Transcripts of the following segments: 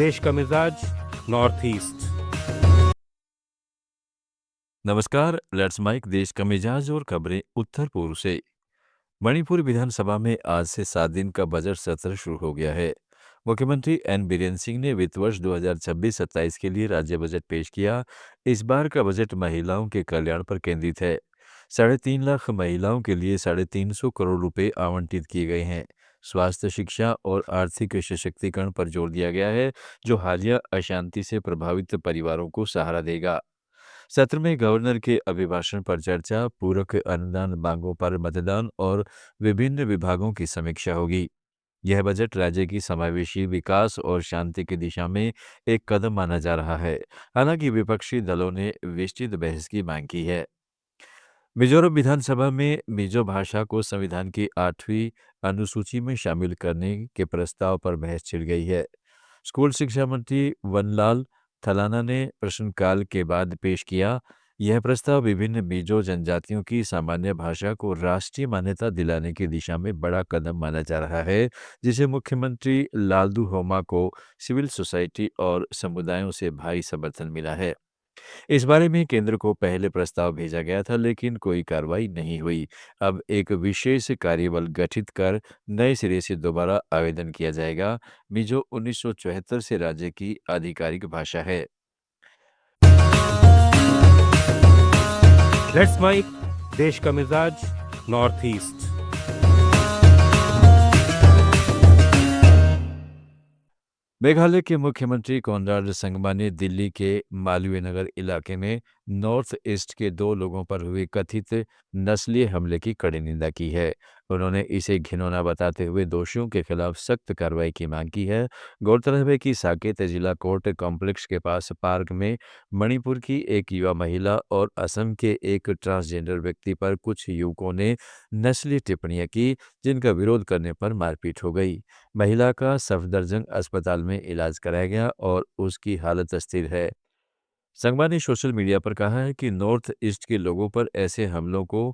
देश का मिजाज नॉर्थ ईस्ट। नमस्कार, लेट्स माइक देश का मिजाज और खबरें उत्तर पूर्व से। मणिपुर विधानसभा में आज से 7 दिन का बजट सत्र शुरू हो गया है। मुख्यमंत्री एन बीरेन सिंह ने वित्त वर्ष 2026-27 के लिए राज्य बजट पेश किया। इस बार का बजट महिलाओं के कल्याण पर केंद्रित है। 3.5 लाख महिलाओं के लिए 350 करोड़ रुपए आवंटित किए गए हैं। स्वास्थ्य, शिक्षा और आर्थिक सशक्तिकरण पर जोर दिया गया है, जो हालिया अशांति से प्रभावित परिवारों को सहारा देगा। सत्र में गवर्नर के अभिभाषण पर चर्चा, पूरक अनुदान मांगों पर मतदान और विभिन्न विभागों की समीक्षा होगी। यह बजट राज्य की समावेशी विकास और शांति की दिशा में एक कदम माना जा रहा है। हालांकि विपक्षी दलों ने विस्तृत बहस की मांग की है। मिजोरम विधानसभा में मिजो भाषा को संविधान की 8वीं अनुसूची में शामिल करने के प्रस्ताव पर बहस छिड़ गई है। स्कूल शिक्षा मंत्री वनलाल थलाना ने प्रश्नकाल के बाद पेश किया। यह प्रस्ताव विभिन्न मिजो जनजातियों की सामान्य भाषा को राष्ट्रीय मान्यता दिलाने की दिशा में बड़ा कदम माना जा रहा है, जिसे मुख्यमंत्री लालदू होमा को सिविल सोसाइटी और समुदायों से भारी समर्थन मिला है। इस बारे में केंद्र को पहले प्रस्ताव भेजा गया था, लेकिन कोई कार्रवाई नहीं हुई। अब एक विशेष कार्यबल गठित कर नए सिरे से दोबारा आवेदन किया जाएगा। मिजो 1974 से राज्य की आधिकारिक भाषा है। लेट्स माइक देश का मिजाज नॉर्थ ईस्ट। मेघालय के मुख्यमंत्री कोनराड संगमा ने दिल्ली के मालवीय नगर इलाके में नॉर्थ ईस्ट के 2 लोगों पर हुए कथित नस्लीय हमले की कड़ी निंदा की है। उन्होंने इसे घिनौना बताते हुए दोषियों के खिलाफ सख्त कार्रवाई की मांग की है। गौरतलब है कि साकेत जिला कोर्ट कॉम्प्लेक्स के पास पार्क में मणिपुर की एक युवा महिला और असम के एक ट्रांसजेंडर व्यक्ति पर कुछ युवकों ने नस्लीय टिप्पणियां की, जिनका विरोध करने पर मारपीट हो गई। महिला का सफदरजंग अस्पताल में इलाज कराया गया और उसकी हालत स्थिर है। संगमा ने सोशल मीडिया पर कहा है कि नॉर्थ ईस्ट के लोगों पर ऐसे हमलों को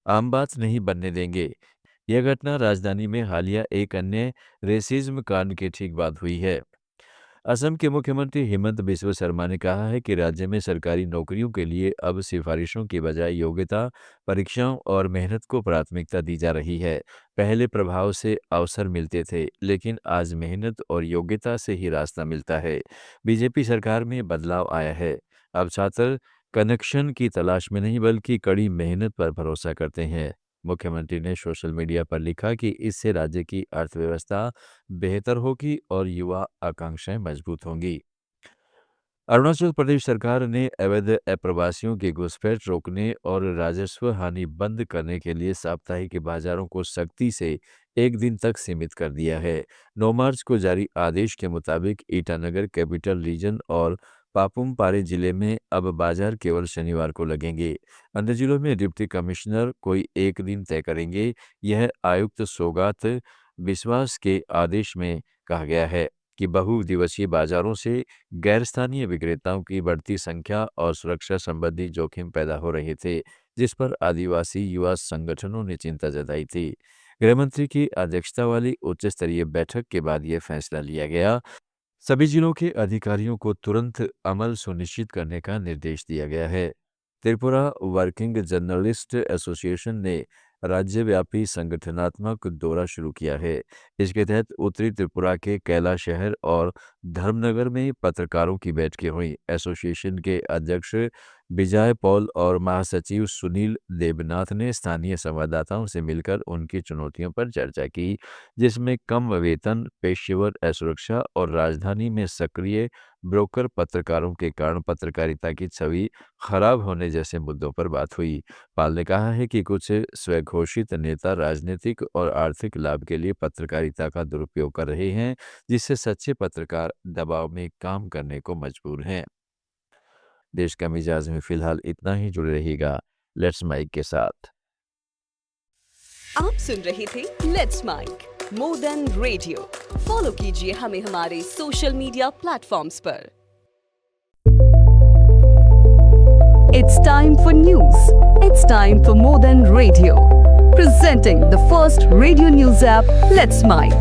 आम बात नहीं बनने देंगे। यह घटना राजधानी में हालिया एक अन्य रेसिज्म कांड के ठीक बाद हुई है। असम के मुख्यमंत्री हिमंत बिस्व शर्मा ने कहा है कि राज्य में सरकारी नौकरियों के लिए अब सिफारिशों की बजाय योग्यता, परीक्षाओं और मेहनत को प्राथमिकता दी जा रही है। पहले प्रभाव से अवसर मिलते थे, लेकिन आज मेहनत और योग्यता से ही रास्ता मिलता है। बीजेपी सरकार में बदलाव आया है। अब छात्र कनेक्शन की तलाश में नहीं, बल्कि कड़ी मेहनत पर भरोसा करते हैं। मुख्यमंत्री ने सोशल मीडिया पर लिखा कि इससे राज्य की अर्थव्यवस्था बेहतर होगी और युवा आकांक्षाएं मजबूत होंगी। अरुणाचल प्रदेश सरकार ने अवैध अप्रवासियों की घुसपैठ रोकने और राजस्व हानि बंद करने के लिए साप्ताहिक बाजारों को सख्ती से 1 दिन तक सीमित कर दिया है। 9 मार्च को जारी आदेश के मुताबिक ईटानगर, कैपिटल रीजन और पापुम पारे जिले में अब बाजार केवल शनिवार को लगेंगे। अन्य जिलों में डिप्टी कमिश्नर कोई एक दिन तय करेंगे। यह आयुक्त सौगात विश्वास के आदेश में कहा गया है कि बहुदिवसीय बाजारों से गैर स्थानीय विक्रेताओं की बढ़ती संख्या और सुरक्षा संबंधी जोखिम पैदा हो रहे थे, जिस पर आदिवासी युवा संगठनों ने चिंता जताई थी। गृहमंत्री की अध्यक्षता वाली उच्च स्तरीय बैठक के बाद यह फैसला लिया गया। सभी जिलों के अधिकारियों को तुरंत अमल सुनिश्चित करने का निर्देश दिया गया है। त्रिपुरा वर्किंग जर्नलिस्ट एसोसिएशन ने राज्यव्यापी संगठनात्मक दौरा शुरू किया है। इसके तहत उत्तरी त्रिपुरा के कैला शहर और धर्मनगर में पत्रकारों की बैठकें हुई। एसोसिएशन के अध्यक्ष विजय पॉल और महासचिव सुनील देवनाथ ने स्थानीय संवाददाताओं से मिलकर उनकी चुनौतियों पर चर्चा की, जिसमें कम वेतन, पेशेवर असुरक्षा और राजधानी में सक्रिय ब्रोकर पत्रकारों के कारण पत्रकारिता की छवि खराब होने जैसे मुद्दों पर बात हुई। पाल ने कहा है कि कुछ स्वघोषित नेता राजनीतिक और आर्थिक लाभ के लिए पत्रकारिता का दुरुपयोग कर रहे हैं, जिससे सच्चे पत्रकार दबाव में काम करने को मजबूर हैं। देश का मिजाज में फिलहाल इतना ही। जुड़े रहिएगा लेट्स माइक के साथ। आप सुन रहे थे let's mike more than radio. Follow कीजिए हमें हमारे सोशल मीडिया प्लेटफॉर्म्स पर। It's time for news. It's time for more than radio. Presenting the first radio news app, Let's Mic.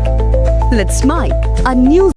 Let's Mic, a news